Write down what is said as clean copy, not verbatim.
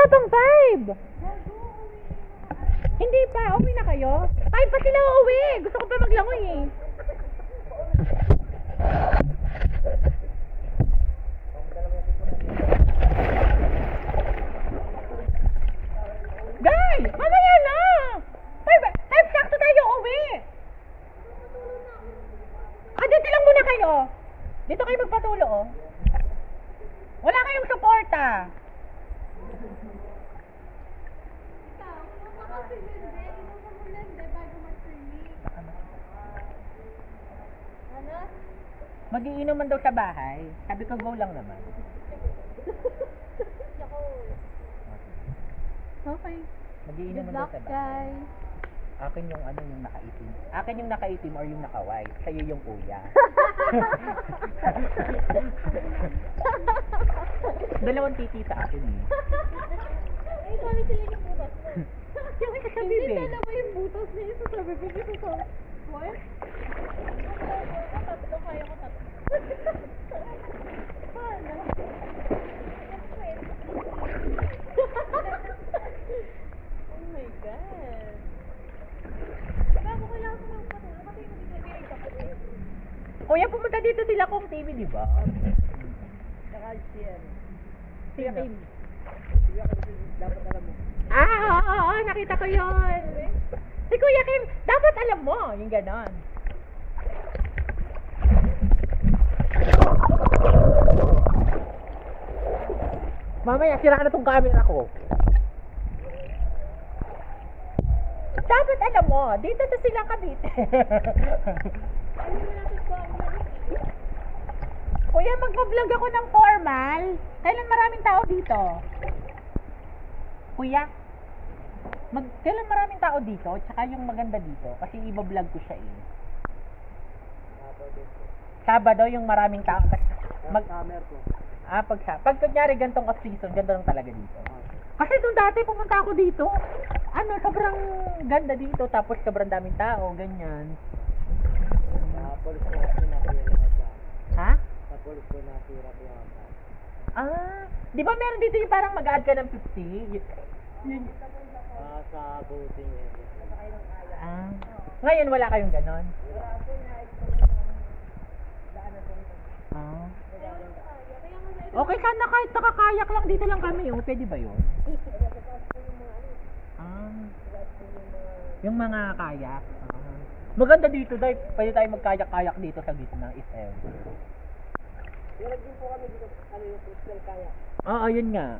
wala pang 5. Hindi pa, uwi na kayo? 5 pa sila uuwi. Gusto ko pa maglangoy eh. Guys, mamaya na. 5 sakto tayo uwi. Dito lang muna kayo. Dito kayo magpatulo oh. Wala kayong suporta. Mag-iinom man daw sa bahay. Sabi ko, go lang naman. Okay. Mag-iinom man Good daw luck, sa bahay. guys. Akin yung yung nakaitim. Akin yung nakaitim or yung naka-white. Sa'yo yung kuya. Dalawang titi sa akin eh. Ay, sorry sila yung butas mo. Yung isa sa Hindi bibig. dalawa yung butas niya. Isa sa bibig, isa sa... What? Tatlo, kaya ko tatlo. Paano? Oh my God. Bago kailangan ko ng patulong kasi hindi ko ibigay kapatid. Kuya, pumunta dito sila kong TV, di ba? Saka siya. Sino? Kim. Kuya Kim, dapat alam mo. Oo, nakita ko yun. Si Kuya Kim, dapat alam mo. Yung ganon. Mamaya, sira na tong camera ko. Dapat alam mo, dito sa silang Cavite. Ano na natin po ang Kuya, magpa-vlog ako ng formal. Kailan maraming tao dito? Kuya, kailan maraming tao dito? Tsaka yung maganda dito. Kasi iba-vlog ko siya eh. Sabado yung maraming tao. Summer ko. Pag kunyari gantong off-season, ganda lang talaga dito. Kasi nung dati pumunta ako dito, sobrang ganda dito. Tapos sobrang daming tao, ganyan. Sa polis ko kasi natira yata. Ha? Sa polis ko natira yata. Di ba meron dito yung parang mag-add ka ng 50? Sa voting area. Ngayon wala kayong ganon? Okay, sana kahit nakakayak lang dito lang kami, oh. Pwede ba yun? Yung mga kayak. Maganda dito, dahil pwede tayo magkayak-kayak dito sa gitna, if ever. Meron din po kami dito, yung crystal kayak. Oo, yun nga.